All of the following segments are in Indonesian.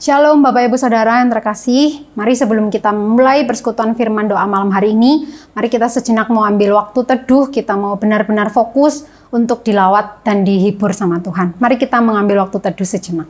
Shalom Bapak Ibu Saudara yang terkasih. Mari sebelum kita mulai persekutuan firman doa malam hari ini, mari kita sejenak mau ambil waktu teduh, kita mau benar-benar fokus untuk dilawat dan dihibur sama Tuhan. Mari kita mengambil waktu teduh sejenak.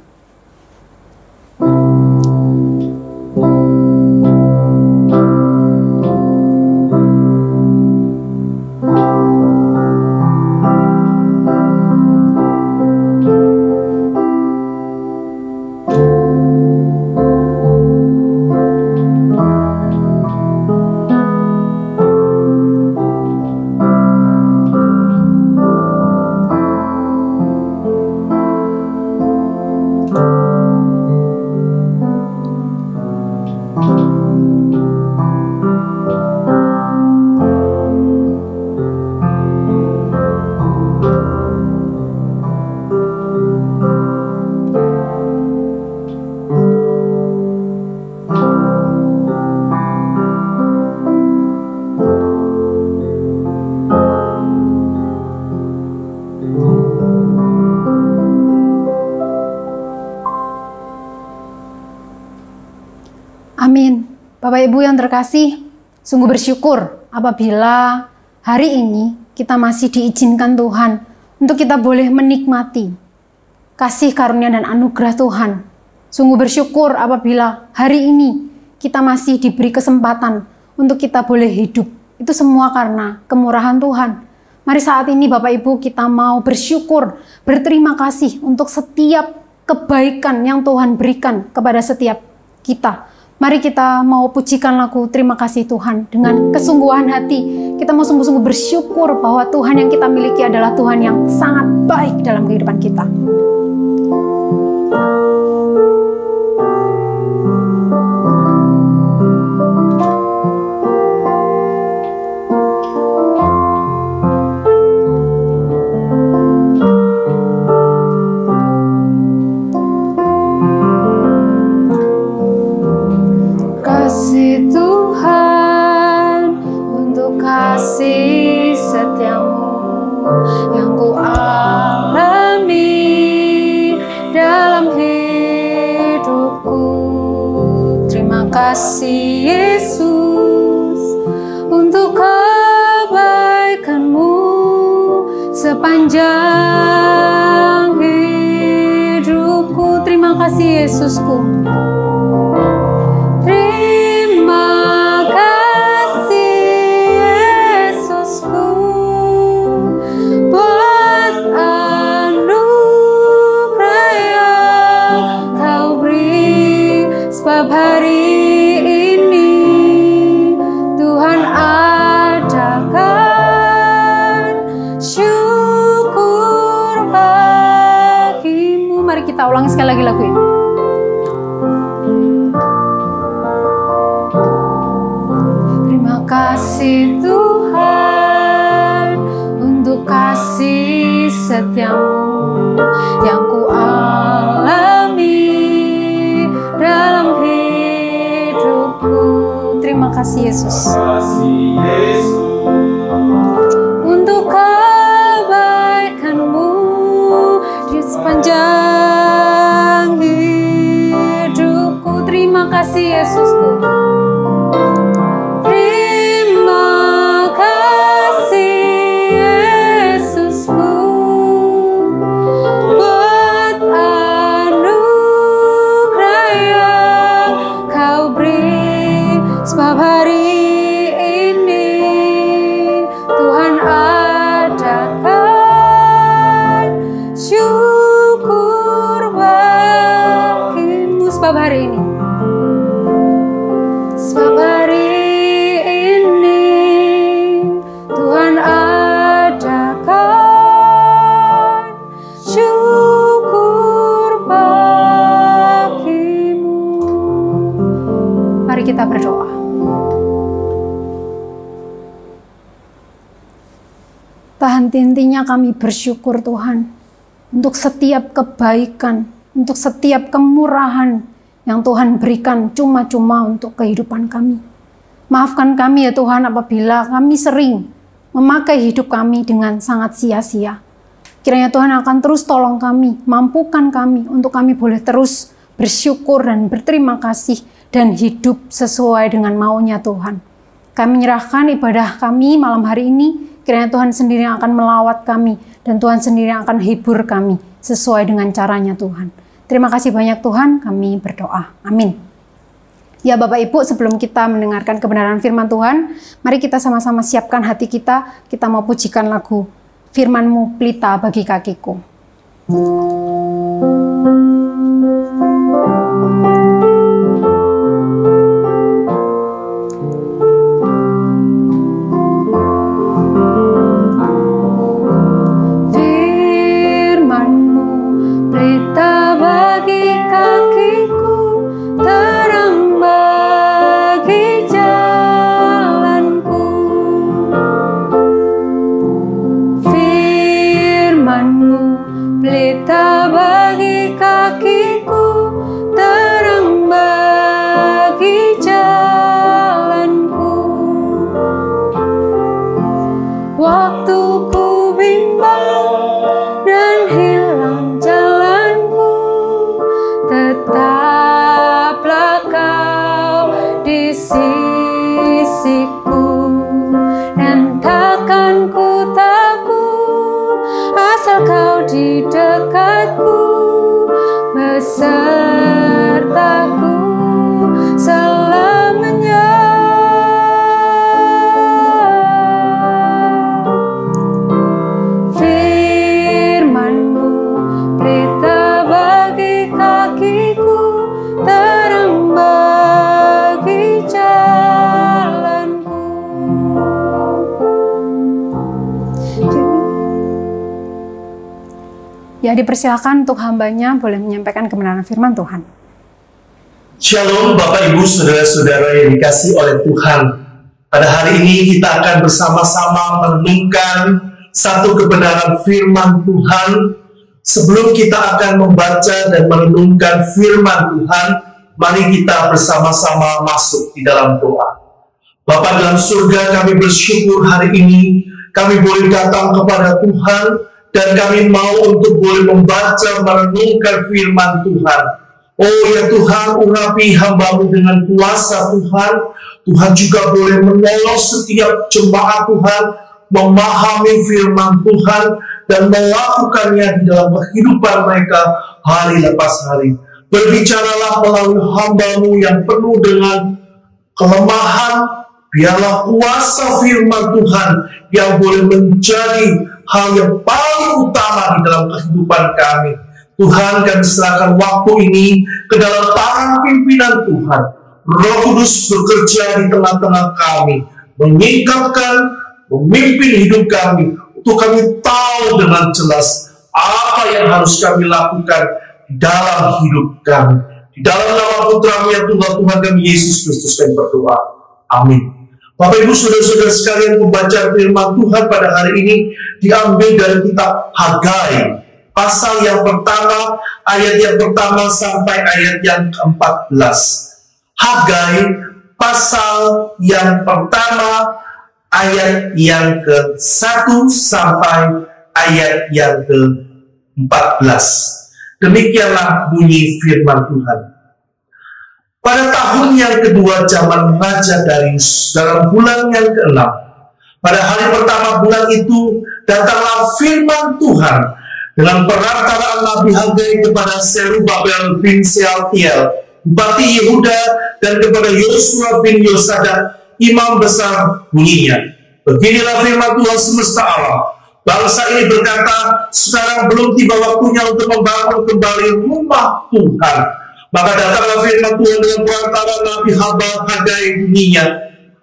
Amin. Bapak Ibu yang terkasih, sungguh bersyukur apabila hari ini kita masih diizinkan Tuhan untuk kita boleh menikmati kasih karunia dan anugerah Tuhan. Sungguh bersyukur apabila hari ini kita masih diberi kesempatan untuk kita boleh hidup. Itu semua karena kemurahan Tuhan. Mari saat ini Bapak Ibu kita mau bersyukur, berterima kasih untuk setiap kebaikan yang Tuhan berikan kepada setiap kita. Mari kita mau pujikan lagu Terima Kasih Tuhan dengan kesungguhan hati. Kita mau sungguh-sungguh bersyukur bahwa Tuhan yang kita miliki adalah Tuhan yang sangat baik dalam kehidupan kita. Kasih Yesus untuk kebaikan-Mu sepanjang hidupku. Terima kasih Yesusku. Terima kasih Yesusku buat anugerah yang Kau beri, sebab hari kita ulangi sekali lagi lagu ini. Terima kasih Tuhan untuk kasih setia-Mu yang ku alami dalam hidupku. Terima kasih Yesus. Untuk kebaikan-Mu di sepanjang terima kasih Yesusku. Terima kasih Yesusku buat anugerah yang Kau beri, sebab hari ini Tuhan adakan syukur bagimu, sebab hari ini. Kita berdoa. Tahan intinya kami bersyukur Tuhan untuk setiap kebaikan, untuk setiap kemurahan yang Tuhan berikan cuma-cuma untuk kehidupan kami. Maafkan kami ya Tuhan apabila kami sering memakai hidup kami dengan sangat sia-sia. Kiranya Tuhan akan terus tolong kami, mampukan kami untuk kami boleh terus bersyukur dan berterima kasih dan hidup sesuai dengan maunya Tuhan. Kami menyerahkan ibadah kami malam hari ini, kiranya Tuhan sendiri yang akan melawat kami dan Tuhan sendiri yang akan hibur kami sesuai dengan caranya Tuhan. Terima kasih banyak Tuhan, kami berdoa. Amin. Ya Bapak Ibu, sebelum kita mendengarkan kebenaran firman Tuhan, mari kita sama-sama siapkan hati kita mau pujikan lagu Firman-Mu Pelita Bagi Kakiku. Ya, dipersilakan untuk hambanya boleh menyampaikan kebenaran firman Tuhan. Shalom Bapak Ibu Saudara-saudara yang dikasihi oleh Tuhan. Pada hari ini kita akan bersama-sama merenungkan satu kebenaran firman Tuhan. Sebelum kita akan membaca dan merenungkan firman Tuhan, mari kita bersama-sama masuk di dalam doa. Bapa dalam surga, kami bersyukur hari ini kami boleh datang kepada Tuhan dan kami mau untuk boleh membaca, merenungkan firman Tuhan. Oh ya Tuhan, urapi hamba-Mu dengan kuasa Tuhan. Tuhan juga boleh menolong setiap jemaat Tuhan, memahami firman Tuhan, dan melakukannya di dalam kehidupan mereka hari lepas hari. Berbicaralah melalui hamba-Mu yang penuh dengan kelemahan. Biarlah kuasa firman Tuhan yang boleh menjadi hal yang paling utama di dalam kehidupan kami. Tuhan, kami serahkan waktu ini ke dalam tangan pimpinan Tuhan. Roh Kudus bekerja di tengah-tengah kami, menyingkapkan, memimpin hidup kami, untuk kami tahu dengan jelas apa yang harus kami lakukan di dalam hidup kami. Di dalam nama Putra-Mu yang tunggal Tuhan kami Yesus Kristus kami berdoa. Amin. Bapak Ibu Saudara-saudara sekalian, pembacaan firman Tuhan pada hari ini diambil dari kitab Hagai, pasal yang pertama, ayat yang pertama sampai ayat yang ke-14. Hagai, pasal yang pertama, ayat yang ke-1 sampai ayat yang ke-14. Demikianlah bunyi firman Tuhan. Pada tahun yang kedua zaman Raja Darius, dalam bulan yang ke-6, pada hari pertama bulan itu, datanglah firman Tuhan dengan perantaraan Nabi Hagai kepada Zerubabel bin Sealtiel, bupati Yehuda, dan kepada Yosua bin Yosadak, imam besar, bunyinya. Beginilah firman Tuhan semesta alam. Bangsa ini berkata, sekarang belum tiba waktunya untuk membangun kembali rumah Tuhan. Maka datanglah firman Tuhan dengan perantaraan Nabi Hagai bunyinya.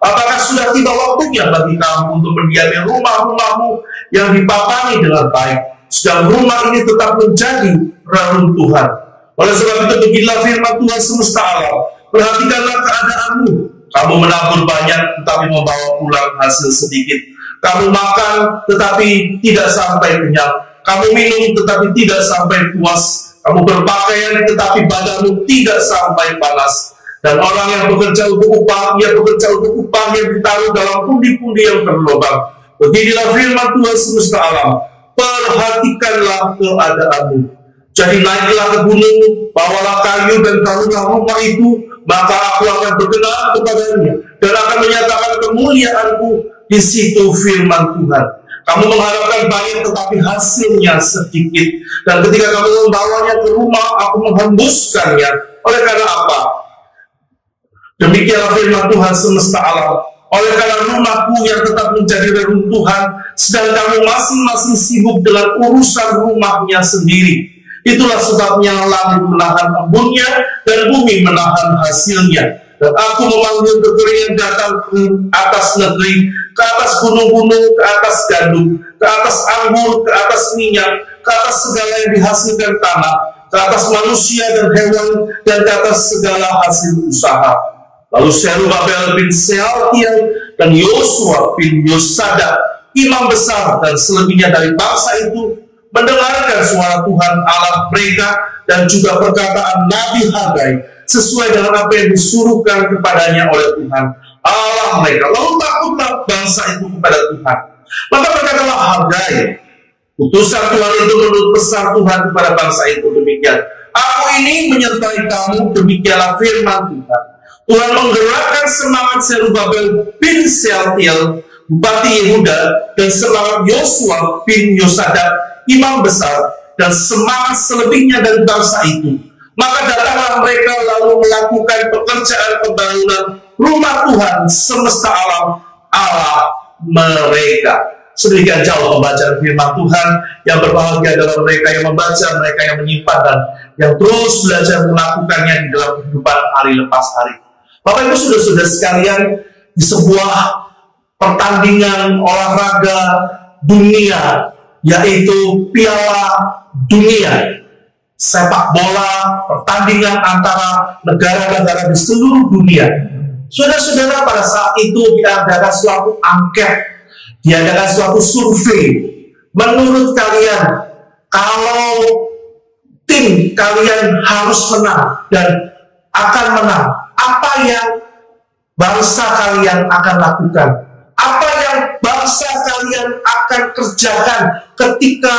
Apakah sudah tiba waktunya bagi kamu untuk mendiami rumah-rumahmu yang dipapani dengan baik, sedang rumah ini tetap menjadi reruntuhan? Oleh sebab itu beginilah firman Tuhan semesta alam. Perhatikanlah keadaanmu. Kamu menabur banyak tetapi membawa pulang hasil sedikit. Kamu makan tetapi tidak sampai kenyang. Kamu minum tetapi tidak sampai puas. Kamu berpakaian tetapi badanmu tidak sampai panas. Dan orang yang bekerja untuk upah, ia bekerja untuk upah yang ditaruh dalam pundi-pundi yang berlubang. Beginilah firman Tuhan semesta alam. Perhatikanlah keadaanmu. Jadi naiklah ke gunung, bawalah kayu dan bangunlah rumah itu, maka aku akan berkenan kepadanya dan akan menyatakan kemuliaanku di situ, firman Tuhan. Kamu mengharapkan banyak tetapi hasilnya sedikit, dan ketika kamu membawanya ke rumah, aku menghembuskannya. Oleh karena apa? Demikianlah firman Tuhan semesta alam. Oleh karena rumahku yang tetap menjadi reruntuhan, sedang kamu masing-masing sibuk dengan urusan rumahnya sendiri. Itulah sebabnya langit menahan embunnya dan bumi menahan hasilnya. Dan aku memanggil kekeringan datang ke atas negeri, ke atas gunung-gunung, ke atas gandum, ke atas anggur, ke atas minyak, ke atas segala yang dihasilkan tanah, ke atas manusia dan hewan, dan ke atas segala hasil usaha. Lalu Zerubabel bin Sealtiel dan Yosua bin Yosadak, imam besar dan selebihnya dari bangsa itu, mendengarkan suara Tuhan Allah mereka dan juga perkataan Nabi Hagai sesuai dengan apa yang disuruhkan kepadanya oleh Tuhan Allah mereka. Lalu takutlah bangsa itu kepada Tuhan. Maka berkatalah Hagai, utusan Tuhan itu menurut pesan Tuhan kepada bangsa itu demikian. Aku ini menyertai kamu, demikianlah firman Tuhan. Tuhan menggerakkan semangat Zerubabel bin Sealtiel, bupati Yehuda, dan semangat Yosua bin Yosadak, imam besar, dan semangat selebihnya dari bangsa itu. Maka datanglah mereka lalu melakukan pekerjaan pembangunan rumah Tuhan semesta alam Allah mereka. Sedemikian jauh pembacaan firman Tuhan. Yang berbahagia adalah mereka yang membaca, mereka yang menyimpan, dan yang terus belajar melakukannya di dalam kehidupan hari lepas hari. Bapak Ibu saudara-saudara sekalian, di sebuah pertandingan olahraga dunia, yaitu Piala Dunia sepak bola, pertandingan antara negara-negara di seluruh dunia. Saudara-saudara, pada saat itu diadakan suatu angket, diadakan suatu survei. Menurut kalian, kalau tim kalian harus menang dan akan menang, apa yang bangsa kalian akan lakukan? Apa yang bangsa kalian akan kerjakan ketika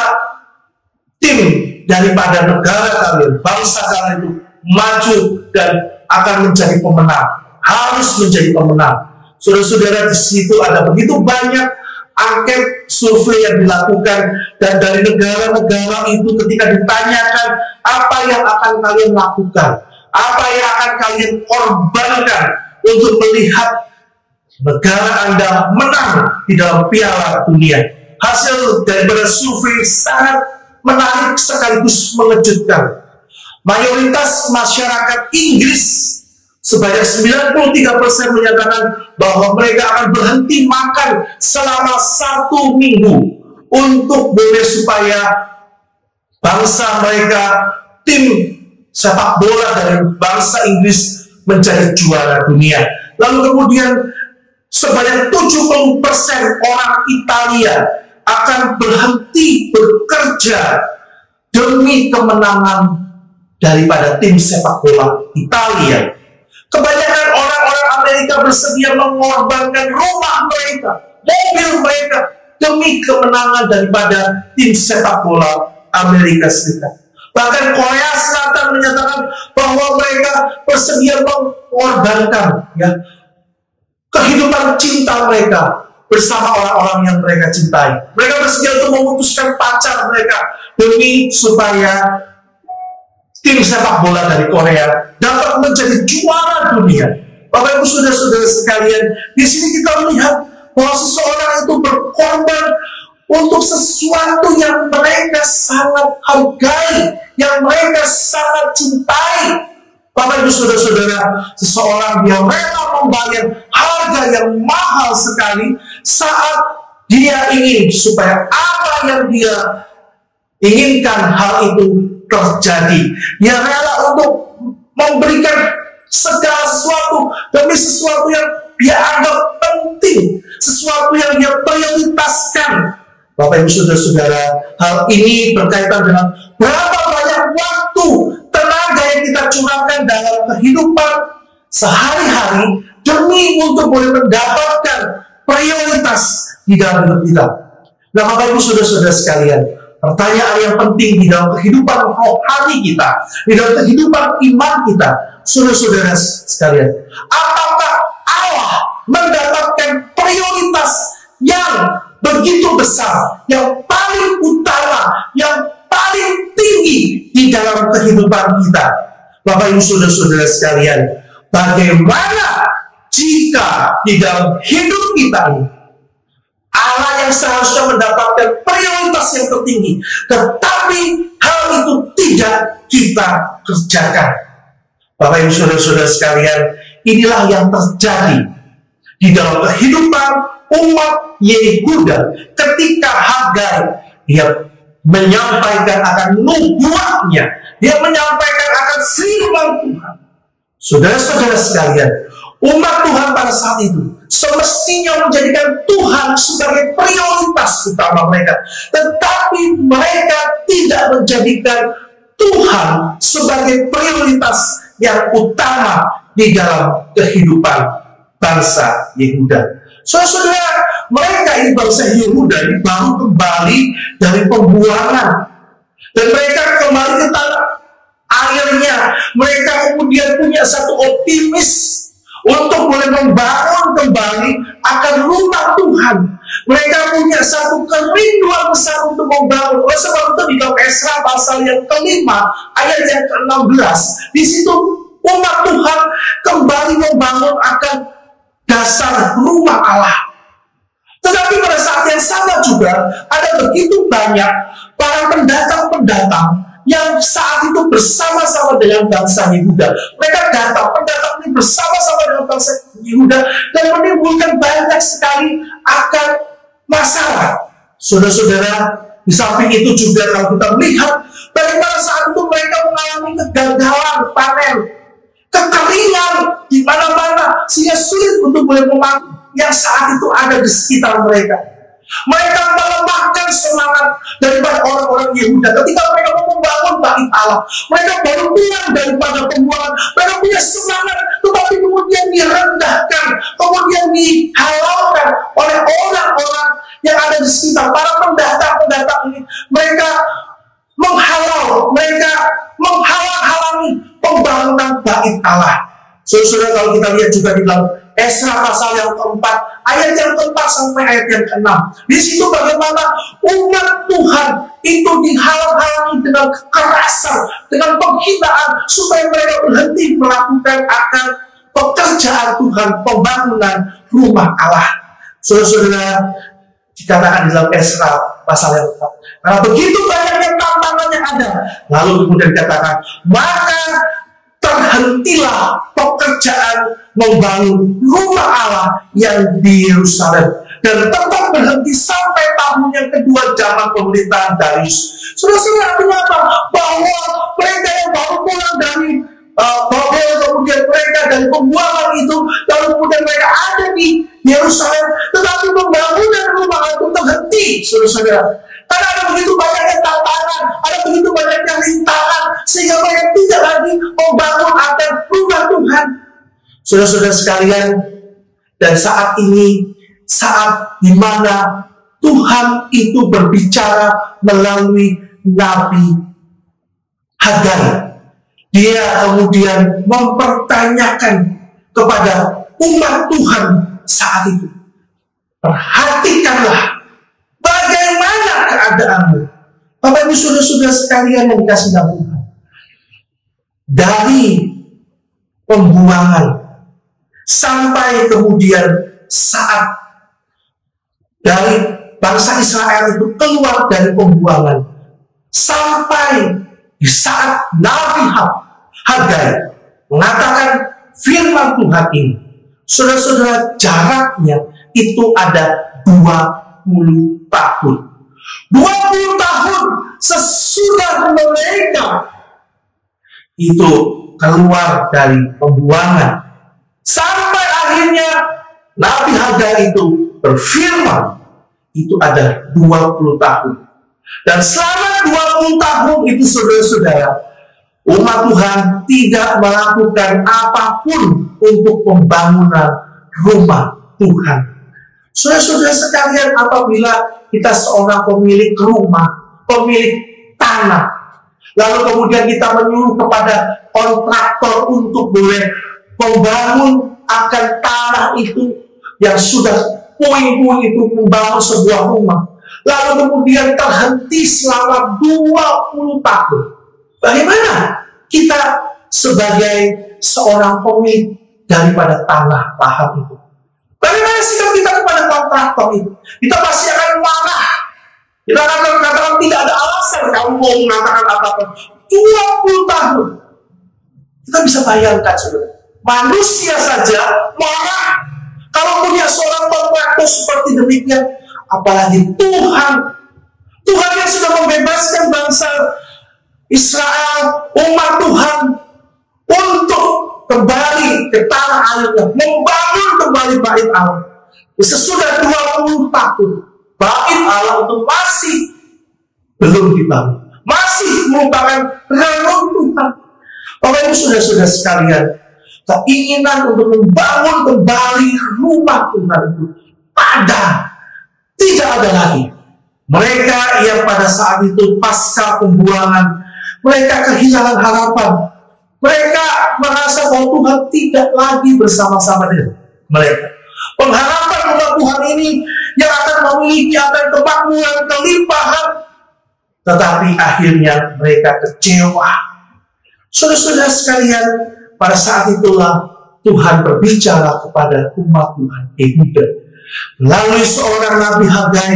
tim daripada negara kalian, bangsa kalian itu maju dan akan menjadi pemenang, harus menjadi pemenang? Saudara-saudara, di situ ada begitu banyak angket survei yang dilakukan, dan dari negara-negara itu ketika ditanyakan apa yang akan kalian lakukan, apa yang akan kalian korbankan untuk melihat negara Anda menang di dalam Piala Dunia. Hasil daripada survei sangat menarik sekaligus mengejutkan. Mayoritas masyarakat Inggris sebanyak 93% menyatakan bahwa mereka akan berhenti makan selama 1 minggu untuk boleh supaya bangsa mereka, tim sepak bola dari bangsa Inggris menjadi juara dunia. Lalu kemudian sebanyak 70% orang Italia akan berhenti bekerja demi kemenangan daripada tim sepak bola Italia. Kebanyakan orang-orang Amerika bersedia mengorbankan rumah mereka, mobil mereka, demi kemenangan daripada tim sepak bola Amerika Serikat. Bahkan Korea Selatan menyatakan bahwa mereka bersedia mengorbankan kehidupan cinta mereka bersama orang-orang yang mereka cintai. Mereka bersedia untuk memutuskan pacar mereka demi supaya tim sepak bola dari Korea dapat menjadi juara dunia. Bapak Ibu saudara-saudara sekalian, di sini kita melihat bahwa seseorang itu berkorban untuk sesuatu yang mereka sangat hargai, yang mereka sangat cintai. Bapak Ibu saudara-saudara, seseorang yang rela membayar harga yang mahal sekali saat dia ingin supaya apa yang dia inginkan hal itu terjadi. Dia rela untuk memberikan segala sesuatu demi sesuatu yang dia anggap penting, sesuatu yang dia prioritaskan. Bapak Ibu saudara-saudara, hal ini berkaitan dengan berapa banyak waktu, tenaga yang kita curahkan dalam kehidupan sehari-hari demi untuk boleh mendapatkan prioritas di dalam hidup kita. Nah, Bapak Ibu saudara-saudara sekalian, Pertanyaan yang penting di dalam kehidupan rohani kita, di dalam kehidupan iman kita, saudara-saudara sekalian, apakah Allah mendapatkan prioritas yang begitu besar, yang paling utama, yang paling tinggi di dalam kehidupan kita? Bapak Ibu saudara-saudara sekalian, bagaimana jika di dalam hidup kita ini Allah yang seharusnya mendapatkan prioritas yang tertinggi, tetapi hal itu tidak kita kerjakan? Bapak Ibu saudara-saudara sekalian, inilah yang terjadi di dalam kehidupan umat Yehuda ketika Hagai dia menyampaikan akan nubuatnya, dia menyampaikan akan firman Tuhan. Saudara-saudara sekalian, umat Tuhan pada saat itu semestinya menjadikan Tuhan sebagai prioritas utama mereka, tetapi mereka tidak menjadikan Tuhan sebagai prioritas yang utama di dalam kehidupan bangsa Yehuda. Saudara-saudara, mereka ini bangsa Yehuda ini baru kembali dari pembuangan, dan mereka kembali ke tanah airnya. Mereka kemudian punya satu optimis untuk boleh membangun kembali akan rumah Tuhan. Mereka punya satu kerinduan besar untuk membangun. Oleh sebab itu di dalam Esra pasal yang kelima ayat yang ke-16, di situ umat Tuhan kembali membangun akan dasar rumah Allah. Tetapi pada saat yang sama juga ada begitu banyak para pendatang-pendatang yang saat itu bersama-sama dengan bangsa Yehuda. Mereka datang, pendatang ini bersama-sama dengan bangsa Yehuda, dan menimbulkan banyak sekali akan masalah. Saudara-saudara, di samping itu juga kalau kita melihat bagaimana saat itu mereka mengalami kegagalan panen, kekeringan di mana-mana, sehingga sulit untuk boleh memakan yang saat itu ada di sekitar mereka. Mereka melemahkan semangat daripada orang-orang Yehuda ketika mereka mau membangun bait Allah. Mereka baru pulang daripada pembuangan, mereka punya semangat, tetapi kemudian direndahkan, kemudian dihalaukan oleh orang-orang yang ada di sekitar. Para pendatang-pendatang ini, mereka menghalau, mereka menghalang-halangi pembangunan bait Allah. Saudara, kalau kita lihat juga di dalam Esra pasal yang keempat, ayat yang keempat sampai ayat yang keenam, di situ bagaimana umat Tuhan itu dihalang-halangi dengan kekerasan, dengan penghinaan, supaya mereka berhenti melakukan akan pekerjaan Tuhan, pembangunan rumah Allah. Saudara-saudara, dikatakan di dalam Esra pasal yang keempat, karena begitu banyaknya tantangan yang ada, lalu kemudian dikatakan, maka terhentilah pekerjaan membangun rumah Allah yang di Yerusalem, dan tetap berhenti sampai tahun yang kedua zaman pemerintahan Darius. Saudara-saudara, artinya apa? Bahwa mereka yang baru pulang dari Babel, kemudian mereka dari pembuangan itu, lalu kemudian mereka ada di Yerusalem, tetapi pembangunan rumah Allah itu terhenti, saudara-saudara. Karena ada begitu banyaknya tantangan, ada begitu banyaknya rintangan, sehingga mereka tidak lagi membangun akan rumah Tuhan. Saudara-saudara sekalian, dan saat ini, saat dimana Tuhan itu berbicara melalui Nabi Hagai, dia kemudian mempertanyakan kepada umat Tuhan saat itu, perhatikanlah bagaimana keadaanmu. Bapak Ibu saudara-saudara sekalian yang dikasihi Tuhan, dari pembuangan sampai kemudian saat dari bangsa Israel itu keluar dari pembuangan, sampai di saat Nabi Hagai mengatakan firman Tuhan ini, saudara-saudara, jaraknya itu ada 20 tahun. 20 tahun sesudah mereka itu keluar dari pembuangan, sampai akhirnya Nabi Hagai itu berfirman, itu ada 20 tahun. Dan selama 20 tahun itu, saudara-saudara, umat Tuhan tidak melakukan apapun untuk pembangunan rumah Tuhan. Saudara-saudara sekalian, apabila kita seorang pemilik rumah, pemilik tanah. Lalu kemudian kita menyuruh kepada kontraktor untuk boleh membangun akan tanah itu yang sudah puing-puing itu, membangun sebuah rumah. Lalu kemudian terhenti selama 20 tahun. Bagaimana kita sebagai seorang pemilik daripada tanah lahan itu? Bagaimana sikap kita kepada kontraktor itu? Kita pasti akan marah. Kita akan mengatakan tidak ada alasan kamu mau mengatakan apa-apa. 20 tahun. Kita bisa bayangkan, saudara. Manusia saja marah kalau punya seorang kontraktor seperti demikian. Apalagi Tuhan. Tuhan yang sudah membebaskan bangsa Israel, umat Tuhan, untuk kembali ke tanah airnya, membangun kembali bait Allah. Sesudah 20 tahun, bait Allah itu masih belum dibangun, masih merupakan reruntuhan. Bapak Ibu saudara-saudara sekalian, keinginan untuk membangun kembali rumah Tuhan itu tidak ada lagi. Mereka yang pada saat itu pasca pembuangan, mereka kehilangan harapan. Mereka merasa bahwa Tuhan tidak lagi bersama-sama dengan mereka. Pengharapan umat Tuhan ini yang akan memiliki akan kemakmuran, kelimpahan, tetapi akhirnya mereka kecewa. Saudara-saudara sekalian, pada saat itulah Tuhan berbicara kepada umat Tuhan Yehuda melalui seorang Nabi Hagai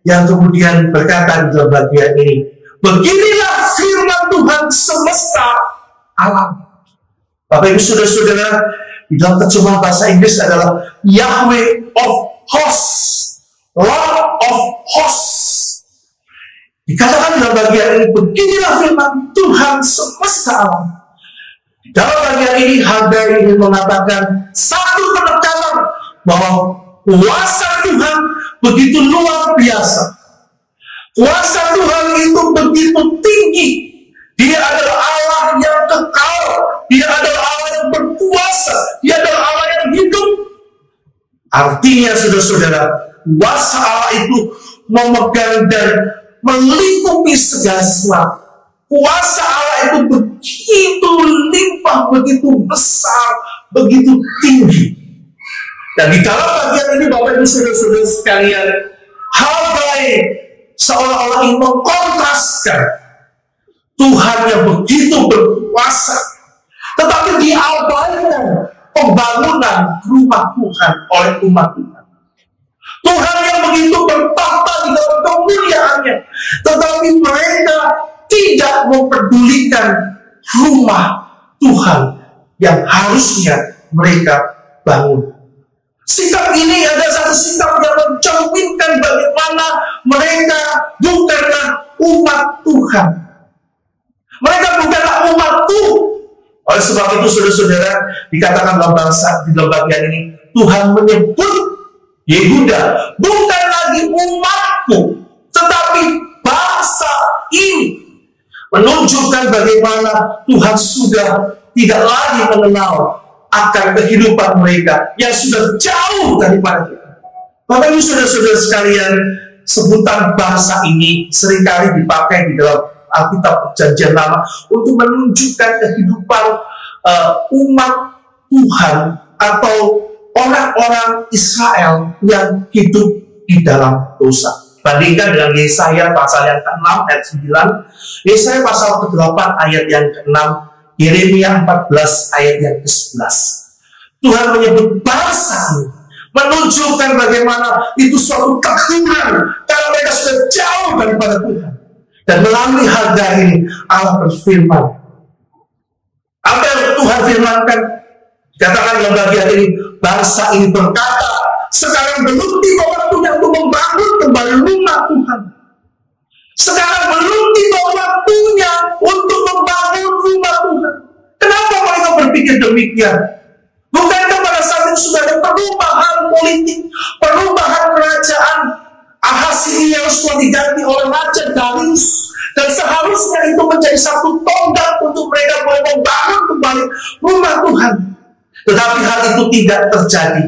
yang kemudian berkata di dalam bagian ini, beginilah firman Tuhan semesta alam. Bapak Ibu saudara-saudara, di dalam terjemahan bahasa Inggris adalah Yahweh of Hosts, Lord of Hosts. Dikatakan dalam bagian ini, beginilah firman Tuhan semesta alam. Dalam bagian ini Hagai ingin mengatakan satu penekanan bahwa kuasa Tuhan begitu luar biasa. Kuasa Tuhan itu begitu tinggi. Dia adalah Allah yang kekal. Dia adalah Allah yang berkuasa. Dia adalah Allah yang hidup. Artinya saudara-saudara, kuasa Allah itu memegang dan melingkupi segala sesuatu. Kuasa Allah itu begitu limpah, begitu besar, begitu tinggi. Dan di dalam bagian ini Bapak Ibu saudara-saudara sekalian, Hagai seolah-olah ingin mengkontraskan Tuhan yang begitu berkuasa, tetapi diabaikan pembangunan rumah Tuhan oleh umat Tuhan. Tuhan yang begitu bertahta di dalam kemuliaannya, tetapi mereka tidak mempedulikan rumah Tuhan yang harusnya mereka bangun. Sikap ini ada satu sikap yang mencerminkan bagaimana mereka bukanlah umat Tuhan. Mereka bukanlah umat Tuhan. Oleh sebab itu saudara-saudara, dikatakan dalam bahasa di dalam bagian ini, Tuhan menyebut Yehuda bukan lagi umatku, tetapi bangsa ini. Menunjukkan bagaimana Tuhan sudah tidak lagi mengenal akan kehidupan mereka yang sudah jauh daripada kita. Bapak Ibu saudara-saudara sekalian, sebutan bangsa ini seringkali dipakai di dalam Alkitab Perjanjian Lama untuk menunjukkan kehidupan umat Tuhan atau orang-orang Israel yang hidup di dalam dosa. Bandingkan dengan Yesaya pasal yang ke-6 ayat 9, Yesaya pasal ke-8 ayat yang ke-6, Yeremia 14 ayat yang ke-11. Tuhan menyebut bangsa ini, menunjukkan bagaimana itu suatu teguran karena mereka sudah jauh daripada Tuhan. Dan melalui Hagai ini Allah berfirman. Apa yang Tuhan firmankan? Katakan dalam bagian ini, bangsa ini berkata, sekarang belum tiba waktunya untuk membangun kembali rumah Tuhan. Sekarang belum tiba waktunya untuk membangun rumah Tuhan. Kenapa mereka berpikir demikian? Bukankah pada saat itu sudah ada perubahan politik, perubahan kerajaan? Ahasius telah diganti oleh Raja Darius, dan seharusnya itu menjadi satu tonggak untuk mereka boleh membangun kembali rumah Tuhan. Tetapi hal itu tidak terjadi.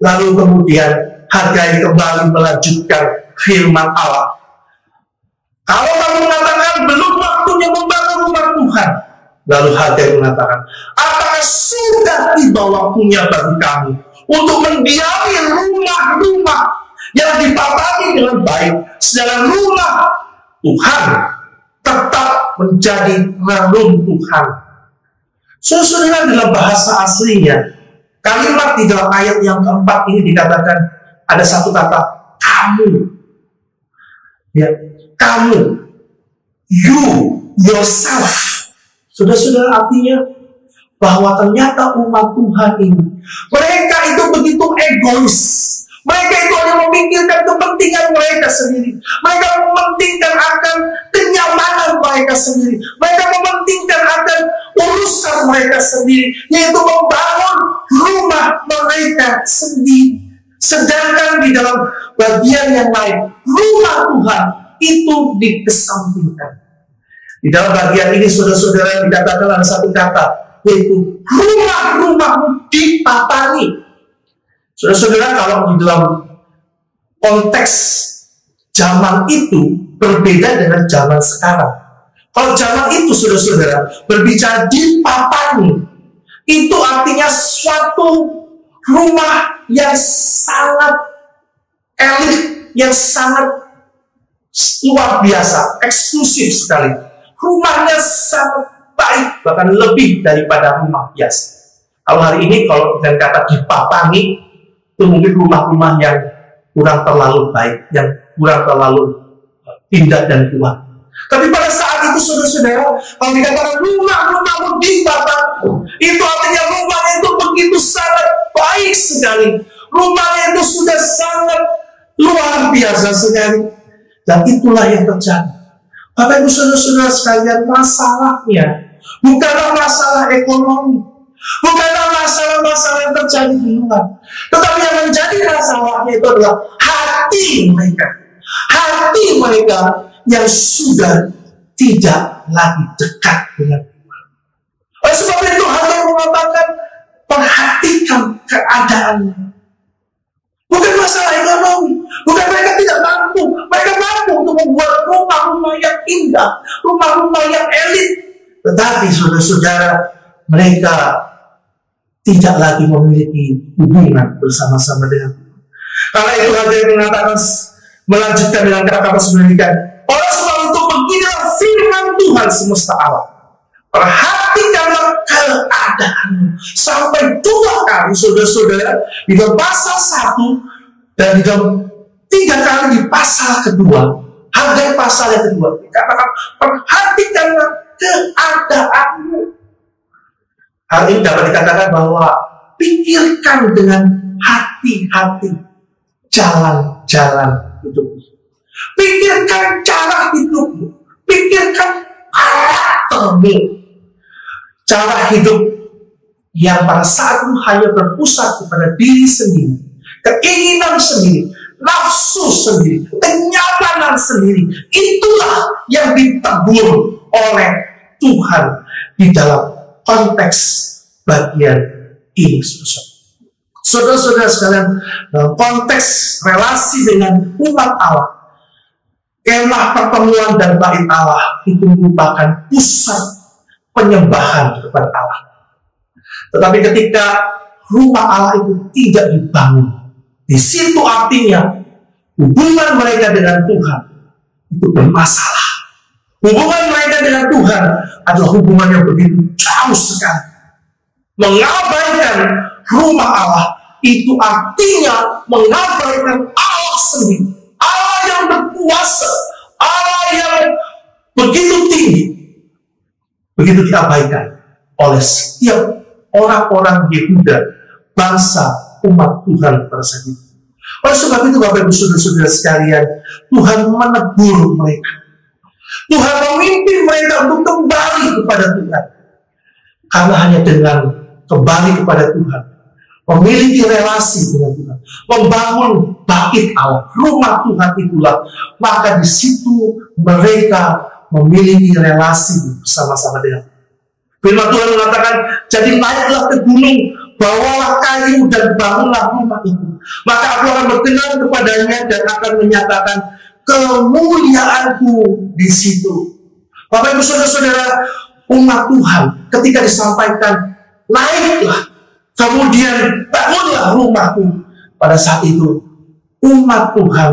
Lalu kemudian Hagai kembali melanjutkan firman Allah. Kalau Tuhan. Lalu Hagai mengatakan, apakah sudah tiba waktunya bagi kami untuk mendiami rumah-rumah yang dipapangi dengan baik, sedangkan rumah Tuhan tetap menjadi reruntuhan. Saudara, dalam bahasa aslinya, kalimat di dalam ayat yang keempat ini dikatakan ada satu kata, kamu. Ya, kamu, you, yourself. Saudara-saudara, artinya bahwa ternyata umat Tuhan ini, mereka itu begitu egois. Mereka itu hanya memikirkan kepentingan mereka sendiri. Mereka mementingkan akan kenyamanan mereka sendiri. Mereka mementingkan akan urusan mereka sendiri, yaitu membangun rumah mereka sendiri. Sedangkan di dalam bagian yang lain, rumah Tuhan itu dikesampingkan. Di dalam bagian ini, saudara-saudara, dikatakan ada satu kata, yaitu rumah-rumahmu dipapangi. Saudara-saudara, kalau di dalam konteks zaman itu berbeda dengan zaman sekarang. Kalau zaman itu, saudara-saudara, berbicara dipapangi, itu artinya suatu rumah yang sangat elit, yang sangat luar biasa, eksklusif sekali. Rumahnya sangat baik, bahkan lebih daripada rumah biasa. Kalau hari ini, kalau dengan kata dipapangi, itu mungkin rumah-rumah yang kurang terlalu baik, yang kurang terlalu indah dan kuat. Tapi pada saat itu, saudara-saudara, kalau dikatakan rumah-rumahmu dipapangi, itu artinya rumahnya itu begitu sangat baik sekali. Rumahnya itu sudah sangat luar biasa sekali. Dan itulah yang terjadi. Bapak Ibu saudara-saudara sekalian, masalahnya bukanlah masalah ekonomi, bukanlah masalah-masalah yang terjadi di luar, tetapi yang menjadi masalahnya itu adalah hati mereka. Hati mereka yang sudah tidak lagi dekat dengan Tuhan. Oleh sebab itu Hagai mengatakan, perhatikan keadaannya. Bukan masalah ekonomi, bukan mereka tidak mampu. Mereka mampu untuk membuat rumah-rumah yang indah, rumah-rumah yang elit. Tetapi saudara-saudara, mereka tidak lagi memiliki hubungan bersama-sama dengan Tuhan. Karena itu Hagai mengatakan, melanjutkan dengan kata-kata sebenarnya, oleh sebab itu beginilah firman Tuhan semesta alam. Perhatikanlah keadaanmu. Sampai 2 kali, saudara-saudara, di dalam pasal 1 dan di dalam 3 kali di pasal kedua, Hagai pasal yang kedua, dikatakan perhatikanlah keadaanmu. Hal ini dapat dikatakan bahwa pikirkan dengan hati-hati jalan-jalan hidupmu. Pikirkan cara hidupmu. Pikirkan karaktermu. Cara hidup yang pada saat itu hanya berpusat kepada diri sendiri, keinginan sendiri, nafsu sendiri, kenyamanan sendiri, itulah yang ditegur oleh Tuhan di dalam konteks bagian ini. Saudara-saudara sekalian, dalam konteks relasi dengan umat Allah, kemah pertemuan dan bait Allah itu merupakan pusat penyembahan kepada Allah. Tetapi ketika rumah Allah itu tidak dibangun, di situ artinya hubungan mereka dengan Tuhan itu bermasalah. Hubungan mereka dengan Tuhan adalah hubungan yang begitu jauh sekali. Mengabaikan rumah Allah itu artinya mengabaikan Allah sendiri. Allah yang berkuasa, Allah yang begitu tinggi, begitu diabaikan oleh setiap orang-orang Yehuda, bangsa umat Tuhan pada saat itu. Oleh sebab itu Bapak Ibu saudara-saudara sekalian, Tuhan menegur mereka. Tuhan memimpin mereka untuk kembali kepada Tuhan. Karena hanya dengan kembali kepada Tuhan, memiliki relasi dengan Tuhan, membangun bait Allah, rumah Tuhan itulah, maka di situ mereka memiliki relasi bersama-sama dengan Tuhan. Firman Tuhan mengatakan, jadi naiklah ke gunung, bawalah kayu dan bangunlah rumah itu. Maka aku akan berkenan kepadanya dan akan menyatakan kemuliaanku di situ. Bapak Ibu saudara-saudara, umat Tuhan ketika disampaikan, naiklah, kemudian bangunlah rumahku. Pada saat itu, umat Tuhan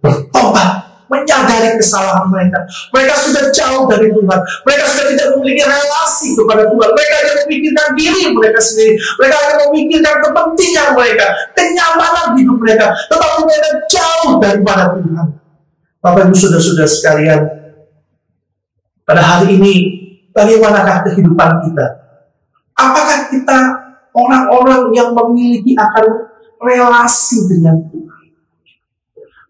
bertobat, menyadari kesalahan mereka. Mereka sudah jauh dari Tuhan. Mereka sudah tidak memiliki relasi kepada Tuhan. Mereka hanya memikirkan diri mereka sendiri. Mereka hanya memikirkan kepentingan mereka, kenyamanan hidup mereka. Tetapi mereka jauh daripada Tuhan. Bapak Ibu Saudara-saudara sekalian, pada hari ini, bagaimanakah kehidupan kita? Apakah kita orang-orang yang memiliki akan relasi dengan Tuhan?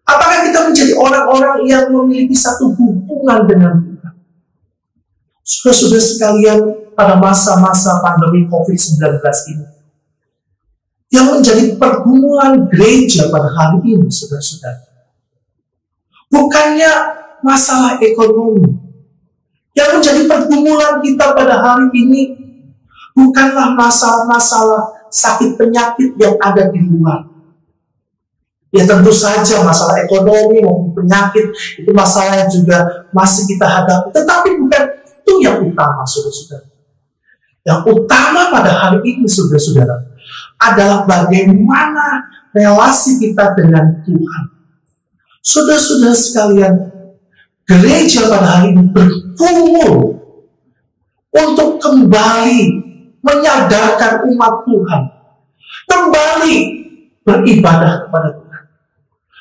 Apakah kita menjadi orang-orang yang memiliki satu hubungan dengan Tuhan? Saudara-saudara sekalian, pada masa-masa pandemi COVID-19 ini, yang menjadi pergumulan gereja pada hari ini, saudara-saudara, bukannya masalah ekonomi. Yang menjadi pergumulan kita pada hari ini bukanlah masalah-masalah sakit penyakit yang ada di luar. Ya tentu saja masalah ekonomi maupun penyakit itu masalah yang juga masih kita hadapi. Tetapi bukan itu yang utama, saudara-saudara. Yang utama pada hari ini, saudara-saudara, adalah bagaimana relasi kita dengan Tuhan. Saudara-saudara sekalian, gereja pada hari ini berkumpul untuk kembali menyadarkan umat Tuhan, kembali beribadah kepada Tuhan.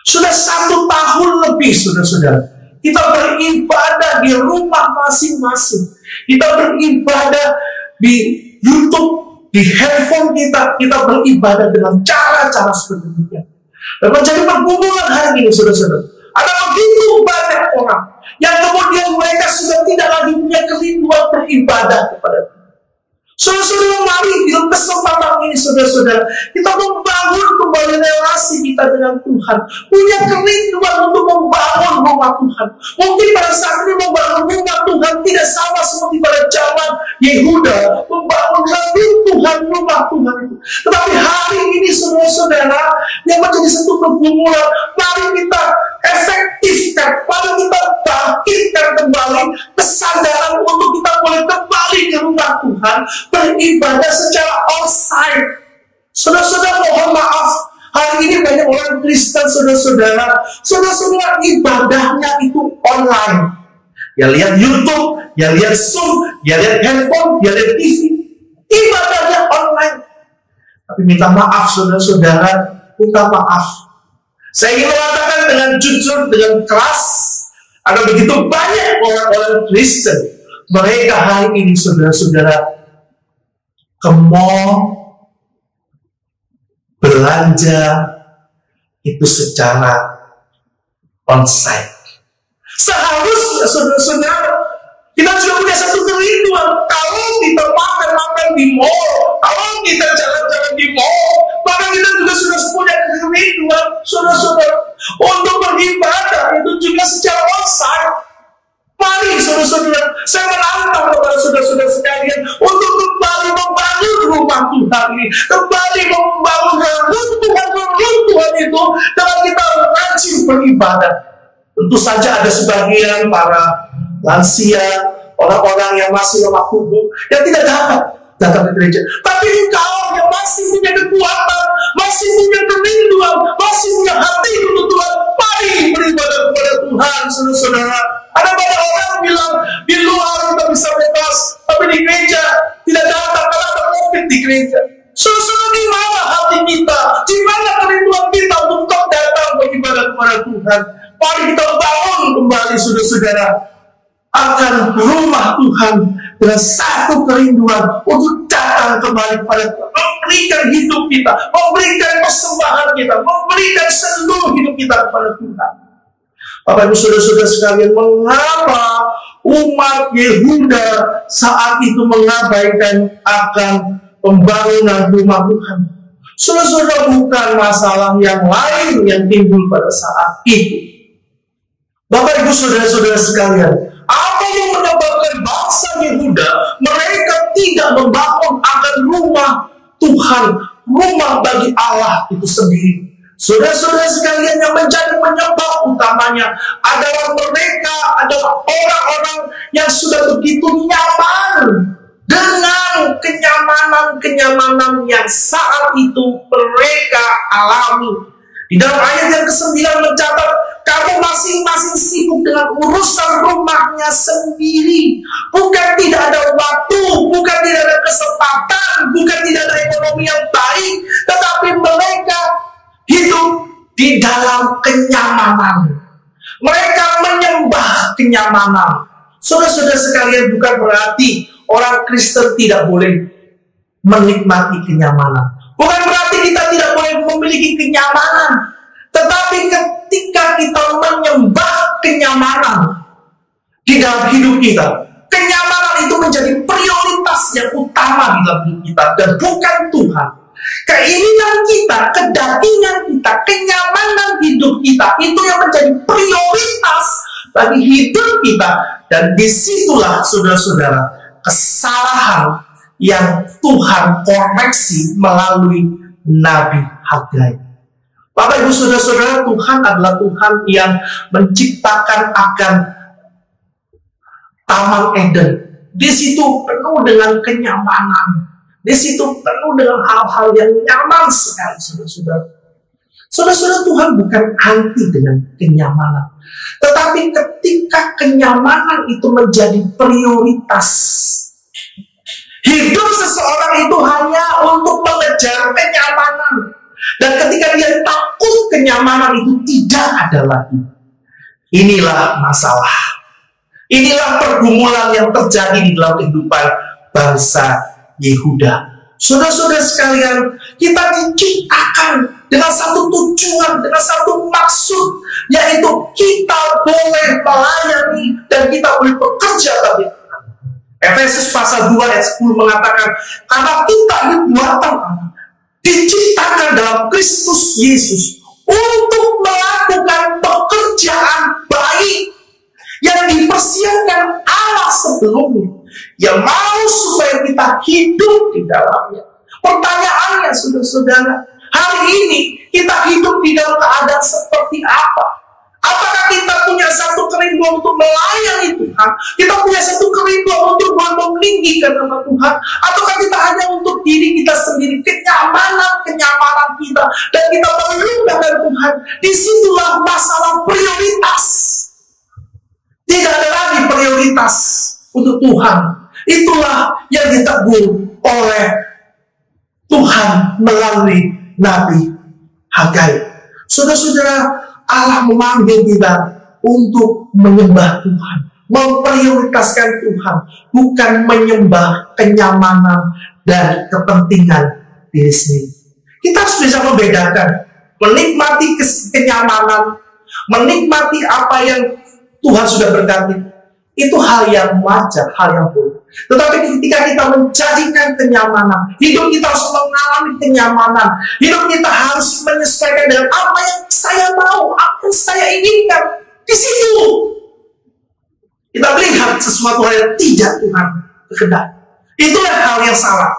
Sudah 1 tahun lebih, saudara-saudara, kita beribadah di rumah masing-masing. Kita beribadah di YouTube, di handphone kita beribadah dengan cara-cara seperti itu. Dan menjadi pergumulan hari ini, saudara-saudara, ada begitu banyak orang yang kemudian mereka sudah tidak lagi punya kerinduan beribadah kepada Tuhan. Saudara-saudara, mari di kesempatan ini, saudara-saudara, kita membangun kembali relasi kita dengan Tuhan. Punya kerinduan untuk membangun rumah Tuhan. Mungkin pada saat ini membangun rumah Tuhan tidak sama seperti pada zaman Yehuda, membangun Tuhan, rumah Tuhan itu. Tetapi hari ini, saudara-saudara, yang menjadi satu pergumulan, mari kita efektifkan, mari kita bangkitkan kembali kesadaran untuk kita boleh kembali ke rumah Tuhan, beribadah secara onsite. Saudara-saudara, mohon maaf, hari ini banyak orang Kristen, saudara-saudara, ibadahnya itu online. Ya lihat YouTube, ya lihat Zoom, ya lihat handphone, ya lihat TV. Ibadahnya online. Tapi minta maaf, saudara-saudara, minta maaf. Saya ingin mengatakan dengan jujur, dengan keras, ada begitu banyak orang-orang Kristen. Mereka hari ini, saudara-saudara, ke mall, belanja, itu secara onsite. Seharusnya, saudara-saudara, kita juga punya satu kerinduan. Kalau kita makan di mall, kalau kita jalan-jalan di mall, maka kita juga sudah punya kerinduan, saudara-saudara, untuk beribadah itu juga secara onsite. Mari, saudara-saudara, saya menantang kepada saudara-saudara sekalian untuk kembali membangun rumah Tuhan ini, kembali membangun Tuhan itu dengan kita rajin beribadah. Tentu saja ada sebagian para lansia, orang-orang yang masih lemah tubuh, yang tidak dapat datang ke gereja. Tapi engkau yang masih punya kekuatan, masih punya kerinduan, masih punya hati untuk Tuhan, mari beribadah kepada Tuhan, saudara-saudara. Ada banyak orang bilang, di luar kita bisa bebas, tapi di gereja tidak datang karena ada COVID di gereja. Saudara, di mana hati kita? Di mana kerinduan kita untuk datang beribadah kepada Tuhan? Mari kita bangun kembali, saudara-saudara, akan rumah Tuhan dengan satu kerinduan untuk datang kembali kepada Tuhan, memberikan hidup kita, memberikan persembahan kita, memberikan seluruh hidup kita kepada Tuhan. Bapak Ibu saudara-saudara sekalian, mengapa umat Yehuda saat itu mengabaikan akan pembangunan rumah Tuhan? Saudara-saudara, bukan masalah yang lain yang timbul pada saat itu. Bapak Ibu saudara-saudara sekalian, apa yang menyebabkan bangsa Yehuda mereka tidak membangun akan rumah Tuhan, rumah bagi Allah itu sendiri? Saudara-saudara sekalian, yang menjadi penyebab utamanya adalah mereka adalah orang-orang yang sudah begitu nyaman dengan kenyamanan yang saat itu mereka alami. Di dalam ayat yang ke-9 mencatat, kamu masing-masing sibuk dengan urusan rumahnya sendiri. Bukan tidak ada waktu, bukan tidak ada kesempatan, bukan tidak ada ekonomi yang baik, tetapi mereka hidup di dalam kenyamanan. Mereka menyembah kenyamanan. Saudara-saudara sekalian, bukan berarti orang Kristen tidak boleh menikmati kenyamanan. Bukan berarti kita tidak boleh memiliki kenyamanan. Tetapi ketika kita menyembah kenyamanan di dalam hidup kita, kenyamanan itu menjadi prioritas yang utama di dalam hidup kita dan bukan Tuhan. Keinginan kita, kedagingan kita, kenyamanan hidup kita itu yang menjadi prioritas bagi hidup kita. Dan disitulah saudara-saudara kesalahan yang Tuhan koreksi melalui Nabi Hagai. Bapak, Ibu, saudara-saudara, Tuhan adalah Tuhan yang menciptakan akan Taman Eden. Di situ penuh dengan kenyamanan. Di situ penuh dengan hal-hal yang nyaman sekali, saudara-saudara. Saudara-saudara, Tuhan bukan anti dengan kenyamanan. Tetapi ketika kenyamanan itu menjadi prioritas, hidup seseorang itu hanya untuk mengejar kenyamanan. Dan ketika dia takut kenyamanan itu tidak ada lagi. Inilah masalah. Inilah pergumulan yang terjadi di dalam kehidupan bangsa Yehuda. Saudara-saudara sekalian, kita diciptakan dengan satu tujuan, dengan satu maksud, yaitu kita boleh melayani dan kita boleh bekerja bagi Tuhan. Efesus pasal 2 ayat 10 mengatakan, karena kita ini buatan Allah, diciptakan dalam Kristus Yesus untuk melakukan pekerjaan baik yang dipersiapkan Allah sebelumnya, yang mau supaya kita hidup di dalamnya. Pertanyaannya, saudara-saudara, hari ini kita hidup di dalam keadaan seperti apa? Apakah kita punya satu kerinduan untuk melayani Tuhan? Kita punya satu kerinduan untuk meninggikan nama Tuhan? Ataukah kita hanya untuk diri kita sendiri, kenyamanan kita, dan kita melupakan Tuhan? Disitulah masalah prioritas. Tidak ada lagi prioritas untuk Tuhan. Itulah yang ditegur oleh Tuhan melalui Nabi Hagai. Saudara-saudara, Allah memanggil kita untuk menyembah Tuhan, memprioritaskan Tuhan, bukan menyembah kenyamanan dan kepentingan diri sendiri. Kita harus bisa membedakan, menikmati kenyamanan, menikmati apa yang Tuhan sudah berkati, itu hal yang wajar, hal yang boleh. Tetapi ketika kita menjadikan kenyamanan, hidup kita harus mengalami kenyamanan, hidup kita harus menyesuaikan dengan apa yang saya mau, apa yang saya inginkan. Di situ kita melihat sesuatu hal yang tidak Tuhan kehendaki. Itulah hal yang salah.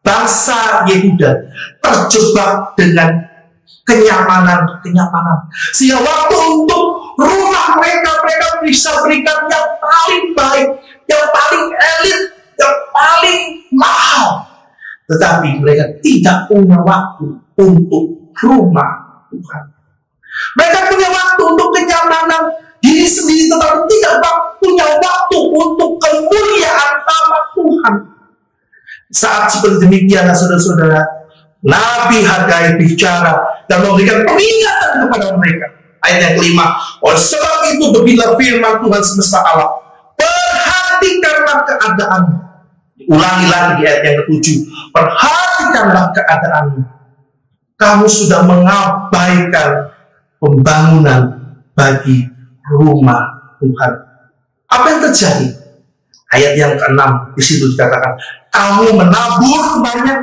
Bangsa Yehuda terjebak dengan kenyamanan. Sehingga waktu untuk rumah mereka bisa berikan yang paling baik, yang paling elit, yang paling mahal. Tetapi mereka tidak punya waktu untuk rumah Tuhan. Mereka punya waktu untuk kenyamanan diri sendiri, tetapi tidak punya waktu untuk kemuliaan nama Tuhan. Saat seperti demikian, saudara-saudara, Nabi Hagai bicara dan memberikan peringatan kepada mereka. Ayat yang kelima, oleh sebab itu beginilah firman Tuhan semesta alam, perhatikanlah keadaanmu. Ulangi lagi di ayat yang ketujuh, perhatikanlah keadaanmu. Kamu sudah mengabaikan pembangunan bagi rumah Tuhan. Apa yang terjadi? Ayat yang ke-6 di situ dikatakan, kamu menabur banyak,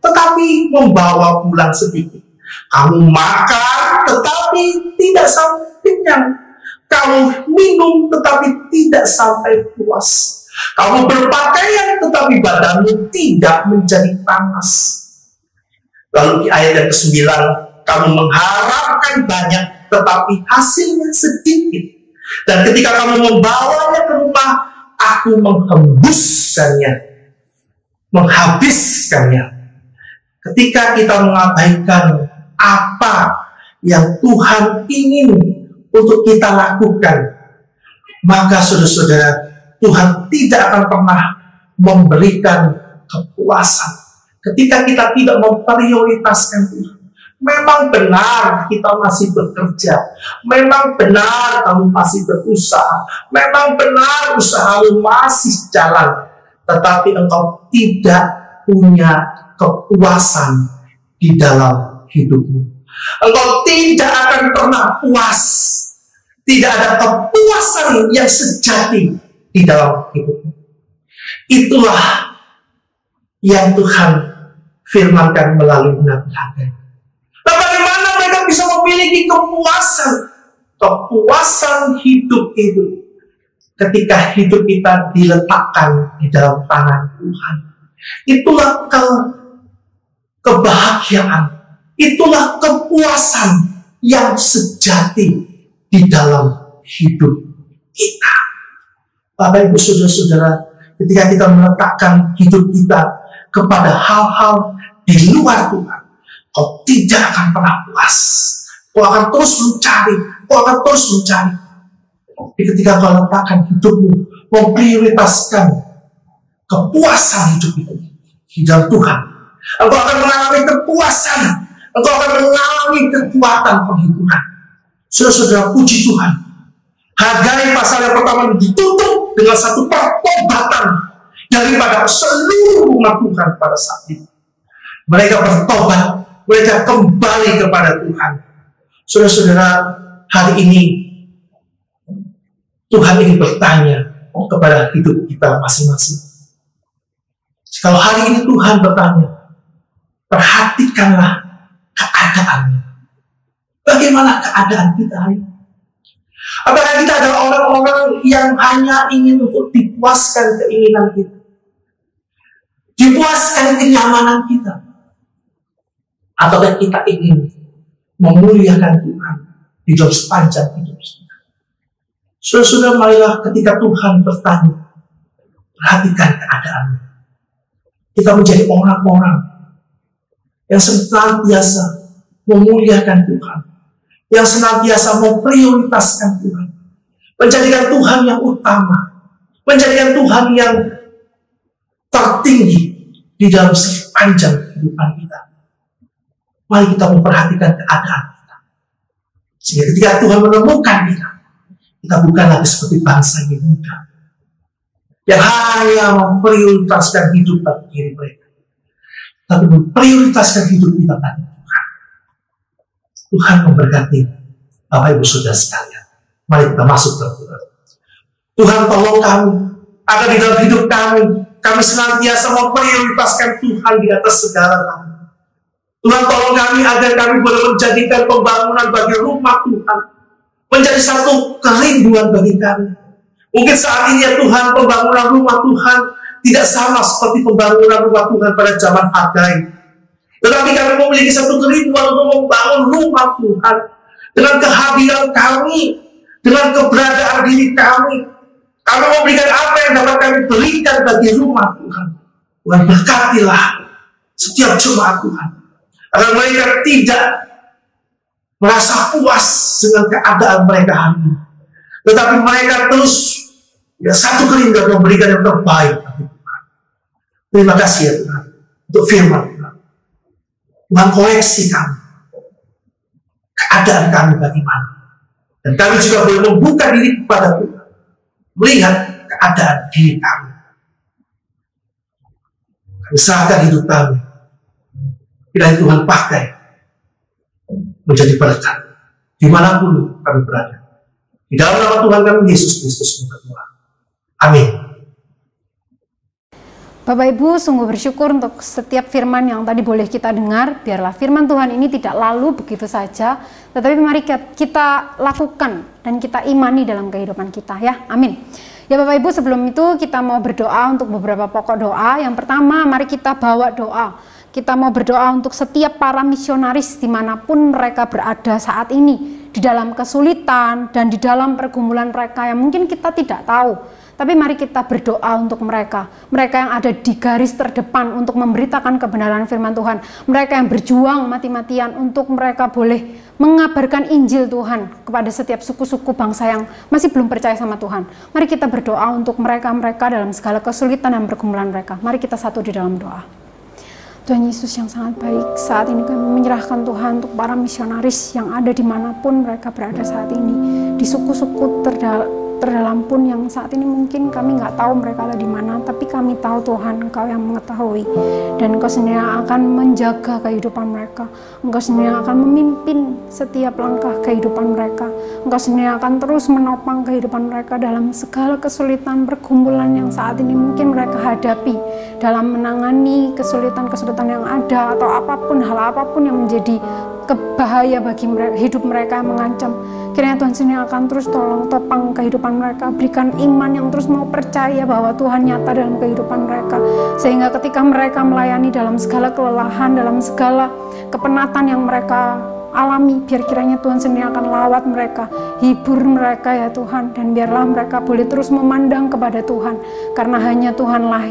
tetapi membawa pulang sedikit. Kamu makan, tetapi tidak sampai kenyang. Kamu minum, tetapi tidak sampai puas. Kamu berpakaian, tetapi badanmu tidak menjadi panas. Lalu di ayat yang ke-9, kamu mengharapkan banyak, tetapi hasilnya sedikit. Dan ketika kamu membawanya ke rumah, aku menghembuskannya, menghabiskannya. Ketika kita mengabaikan apa yang Tuhan ingin untuk kita lakukan, maka saudara-saudara, Tuhan tidak akan pernah memberikan kepuasan. Ketika kita tidak memprioritaskan Tuhan. Memang benar kita masih bekerja, memang benar kamu masih berusaha, memang benar usahamu masih jalan, tetapi engkau tidak punya kepuasan di dalam hidupmu. Engkau tidak akan pernah puas, tidak ada kepuasan yang sejati di dalam hidupmu. Itulah yang Tuhan firmankan melalui Nabi Hagai. Nah, bagaimana mereka bisa memiliki kepuasan hidup itu ketika hidup kita diletakkan di dalam tangan Tuhan? Itulah kebahagiaan, itulah kepuasan yang sejati di dalam hidup kita. Bapak Ibu Saudara-saudara, ketika kita meletakkan hidup kita kepada hal-hal di luar Tuhan, kau tidak akan pernah puas. Kau akan terus mencari, Tapi ketika kau letakkan hidupmu, memprioritaskan kepuasan hidup itu di dalam Tuhan, engkau akan mengalami kepuasan, engkau akan mengalami kekuatan penghiburan. Saudara-saudara, puji Tuhan. Hagai pasal yang pertama ditutup dengan satu pertobatan daripada seluruh umat Tuhan pada saat itu. Mereka bertobat, mereka kembali kepada Tuhan. Saudara-saudara, hari ini Tuhan ingin bertanya kepada hidup kita masing-masing. Kalau hari ini Tuhan bertanya, perhatikanlah keadaannya. Bagaimana keadaan kita hari ini? Apakah kita adalah orang-orang yang hanya ingin untuk dipuaskan keinginan kita, dipuaskan kenyamanan kita, atau kita ingin memuliakan Tuhan di dalam sepanjang hidup kita? Saudara-saudara, marilah ketika Tuhan bertanya, perhatikan keadaannya. Kita menjadi orang-orang yang senantiasa memuliakan Tuhan, yang senantiasa memprioritaskan Tuhan, menjadikan Tuhan yang utama, menjadikan Tuhan yang tertinggi di dalam sepanjang kehidupan kita. Mari kita memperhatikan keadaan kita, sehingga ketika Tuhan menemukan kita bukan lagi seperti bangsa yang muda, yang hanya memprioritaskan hidup bagi diri mereka, tapi memprioritaskan hidup kita bagi Tuhan. Tuhan memberkati Bapak Ibu Saudara sekalian. Mari kita masuk dalam Tuhan. Tuhan, tolong kami agar di dalam hidup kami senantiasa memprioritaskan Tuhan di atas segala kami. Tuhan, tolong kami agar kami boleh menjadikan pembangunan bagi rumah Tuhan menjadi satu kerinduan bagi kami. Mungkin saat ini ya Tuhan, pembangunan rumah Tuhan tidak sama seperti pembangunan rumah Tuhan pada zaman Hagai. Tetapi kami memiliki satu kerinduan untuk membangun rumah Tuhan dengan kehadiran kami, dengan keberadaan diri kami. Kami memberikan apa yang dapat kami berikan bagi rumah Tuhan. Tuhan, berkatilah setiap jemaat Tuhan, agar mereka tidak merasa puas dengan keadaan mereka hari ini, tetapi mereka terus satu kerinduan memberikan yang terbaik bagi Tuhan. Terima kasih ya Tuhan untuk firman Tuhan. Tuhan, koreksi kami, keadaan kami bagaimana, dan kami juga boleh membuka diri kepada Tuhan, melihat keadaan diri kami. Kami serahkan hidup kami, bila Tuhan pakai menjadi berkat dimanapun kami berada. Di dalam nama Tuhan kami Yesus Kristus berdoa. Amin. Bapak Ibu, sungguh bersyukur untuk setiap firman yang tadi boleh kita dengar. Biarlah firman Tuhan ini tidak lalu begitu saja, tetapi mari kita lakukan dan kita imani dalam kehidupan kita ya. Amin. Ya Bapak Ibu, sebelum itu kita mau berdoa untuk beberapa pokok doa. Yang pertama, mari kita bawa doa. Kita mau berdoa untuk setiap para misionaris dimanapun mereka berada saat ini di dalam kesulitan dan di dalam pergumulan mereka yang mungkin kita tidak tahu. Tapi mari kita berdoa untuk mereka yang ada di garis terdepan untuk memberitakan kebenaran firman Tuhan, mereka yang berjuang mati-matian untuk mereka boleh mengabarkan Injil Tuhan kepada setiap suku-suku bangsa yang masih belum percaya sama Tuhan. Mari kita berdoa untuk mereka dalam segala kesulitan dan pergumulan mereka. Mari kita satu di dalam doa. Tuhan Yesus yang sangat baik, saat ini kami menyerahkan Tuhan untuk para misionaris yang ada dimanapun mereka berada saat ini, di suku-suku terdalam pun yang saat ini mungkin kami nggak tahu mereka ada di mana, tapi kami tahu Tuhan, Engkau yang mengetahui, dan Engkau sendiri yang akan menjaga kehidupan mereka. Engkau sendiri yang akan memimpin setiap langkah kehidupan mereka. Engkau sendiri yang akan terus menopang kehidupan mereka dalam segala kesulitan pergumulan yang saat ini mungkin mereka hadapi, dalam menangani kesulitan-kesulitan yang ada atau hal apapun yang menjadi bahaya bagi hidup mereka yang mengancam. Kiranya Tuhan sendiri akan terus tolong topang kehidupan mereka, berikan iman yang terus mau percaya bahwa Tuhan nyata dalam kehidupan mereka, sehingga ketika mereka melayani dalam segala kelelahan, dalam segala kepenatan yang mereka alami, biar kiranya Tuhan sendiri akan lawat mereka, hibur mereka ya Tuhan, dan biarlah mereka boleh terus memandang kepada Tuhan, karena hanya Tuhanlah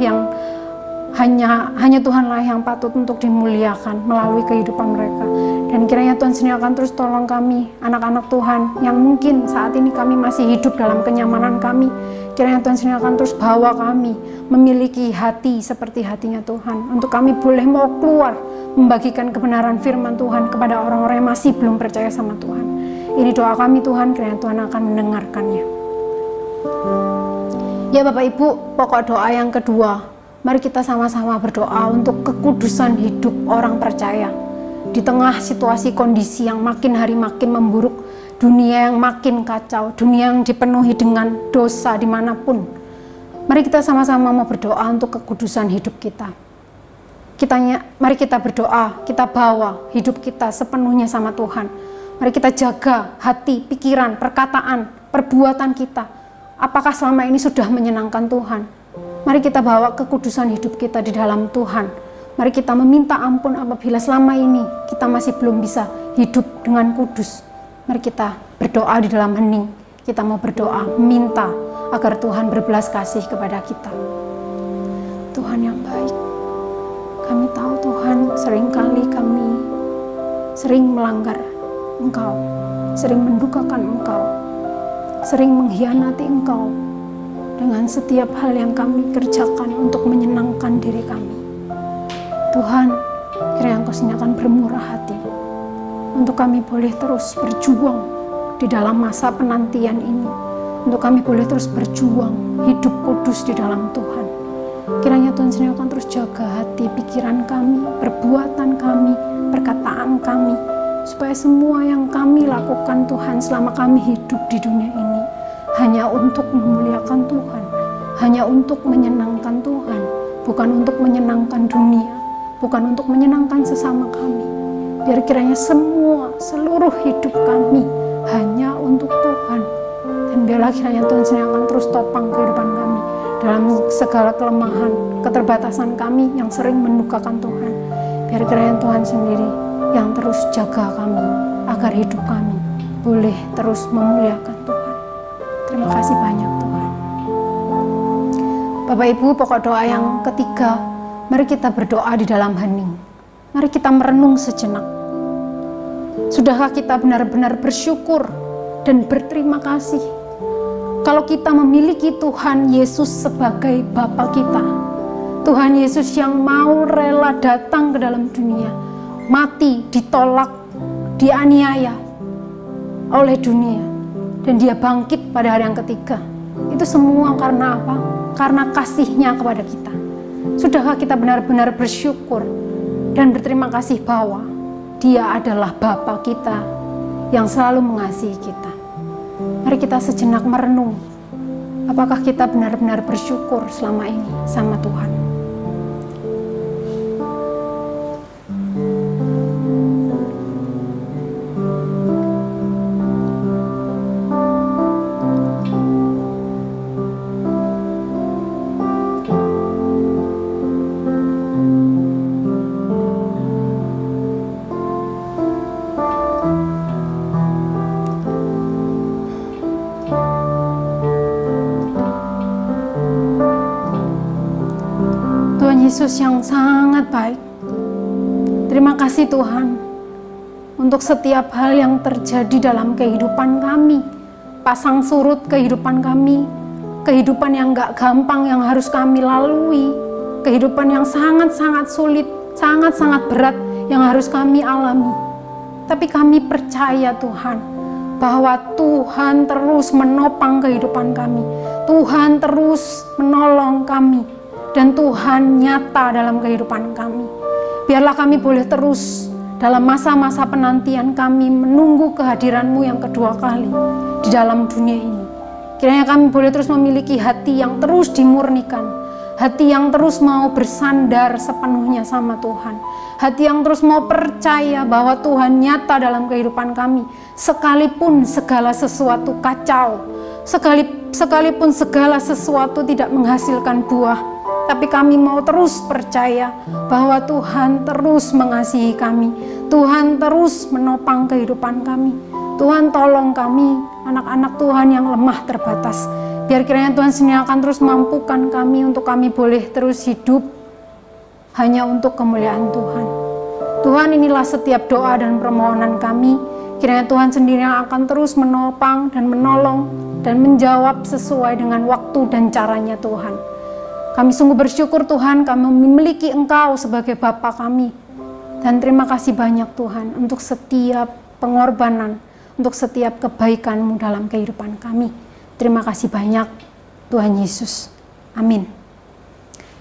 yang patut untuk dimuliakan melalui kehidupan mereka. Dan kiranya Tuhan sendiri akan terus tolong kami, anak-anak Tuhan, yang mungkin saat ini kami masih hidup dalam kenyamanan kami. Kiranya Tuhan sendiri akan terus bawa kami memiliki hati seperti hatinya Tuhan, untuk kami boleh mau keluar membagikan kebenaran firman Tuhan kepada orang-orang yang masih belum percaya sama Tuhan. Ini doa kami Tuhan, kiranya Tuhan akan mendengarkannya. Ya Bapak Ibu, pokok doa yang kedua, mari kita sama-sama berdoa untuk kekudusan hidup orang percaya. Di tengah situasi kondisi yang makin hari makin memburuk, dunia yang makin kacau, dunia yang dipenuhi dengan dosa dimanapun, mari kita sama-sama mau berdoa untuk kekudusan hidup kita. Mari kita berdoa, kita bawa hidup kita sepenuhnya sama Tuhan. Mari kita jaga hati, pikiran, perkataan, perbuatan kita. Apakah selama ini sudah menyenangkan Tuhan? Mari kita bawa kekudusan hidup kita di dalam Tuhan. Mari kita meminta ampun apabila selama ini kita masih belum bisa hidup dengan kudus. Mari kita berdoa di dalam hening. Kita mau berdoa, minta agar Tuhan berbelas kasih kepada kita. Tuhan yang baik, kami tahu Tuhan, seringkali kami sering melanggar Engkau, sering mendukakan Engkau, sering mengkhianati Engkau dengan setiap hal yang kami kerjakan untuk menyenangkan diri kami. Tuhan, kiranya Engkau sendiri akan bermurah hati untuk kami boleh terus berjuang di dalam masa penantian ini, untuk kami boleh terus berjuang hidup kudus di dalam Tuhan. Kiranya Tuhan sendiri akan terus jaga hati, pikiran kami, perbuatan kami, perkataan kami, supaya semua yang kami lakukan Tuhan selama kami hidup di dunia ini hanya untuk memuliakan Tuhan, hanya untuk menyenangkan Tuhan, bukan untuk menyenangkan dunia, bukan untuk menyenangkan sesama kami. Biar kiranya seluruh hidup kami hanya untuk Tuhan. Dan biarlah kiranya Tuhan sendiri akan terus topang kehidupan kami dalam segala kelemahan, keterbatasan kami yang sering mendukakan Tuhan. Biar kiranya Tuhan sendiri yang terus jaga kami, agar hidup kami boleh terus memuliakan Tuhan. Terima kasih banyak Tuhan. Bapak Ibu, pokok doa yang ketiga, mari kita berdoa di dalam hening. Mari kita merenung sejenak. Sudahkah kita benar-benar bersyukur dan berterima kasih kalau kita memiliki Tuhan Yesus sebagai Bapa kita? Tuhan Yesus yang mau rela datang ke dalam dunia, mati, ditolak, dianiaya oleh dunia, dan dia bangkit pada hari yang ketiga. Itu semua karena apa? Karena kasih-Nya kepada kita. Sudahkah kita benar-benar bersyukur dan berterima kasih bahwa Dia adalah Bapa kita yang selalu mengasihi kita? Mari kita sejenak merenung, apakah kita benar-benar bersyukur selama ini sama Tuhan? Yesus yang sangat baik. Terima kasih Tuhan untuk setiap hal yang terjadi dalam kehidupan kami, pasang surut kehidupan kami, kehidupan yang gak gampang yang harus kami lalui, kehidupan yang sangat-sangat sulit, sangat-sangat berat yang harus kami alami. Tapi kami percaya Tuhan, bahwa Tuhan terus menopang kehidupan kami, Tuhan terus menolong kami, dan Tuhan nyata dalam kehidupan kami. Biarlah kami boleh terus dalam masa-masa penantian kami menunggu kehadiran-Mu yang kedua kali di dalam dunia ini. Kiranya kami boleh terus memiliki hati yang terus dimurnikan, hati yang terus mau bersandar sepenuhnya sama Tuhan, hati yang terus mau percaya bahwa Tuhan nyata dalam kehidupan kami, sekalipun segala sesuatu kacau, sekalipun segala sesuatu tidak menghasilkan buah. Tapi kami mau terus percaya bahwa Tuhan terus mengasihi kami, Tuhan terus menopang kehidupan kami. Tuhan tolong kami, anak-anak Tuhan yang lemah terbatas. Biar kiranya Tuhan sendiri akan terus mampukan kami untuk kami boleh terus hidup hanya untuk kemuliaan Tuhan. Tuhan, inilah setiap doa dan permohonan kami. Kiranya Tuhan sendiri yang akan terus menopang dan menolong dan menjawab sesuai dengan waktu dan caranya Tuhan. Kami sungguh bersyukur Tuhan, kami memiliki Engkau sebagai Bapa kami. Dan terima kasih banyak Tuhan untuk setiap pengorbanan, untuk setiap kebaikan-Mu dalam kehidupan kami. Terima kasih banyak Tuhan Yesus. Amin.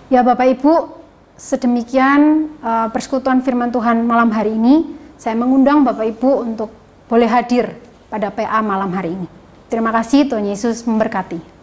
Ya Bapak Ibu, sedemikian persekutuan firman Tuhan malam hari ini. Saya mengundang Bapak Ibu untuk boleh hadir pada PA malam hari ini. Terima kasih, Tuhan Yesus memberkati.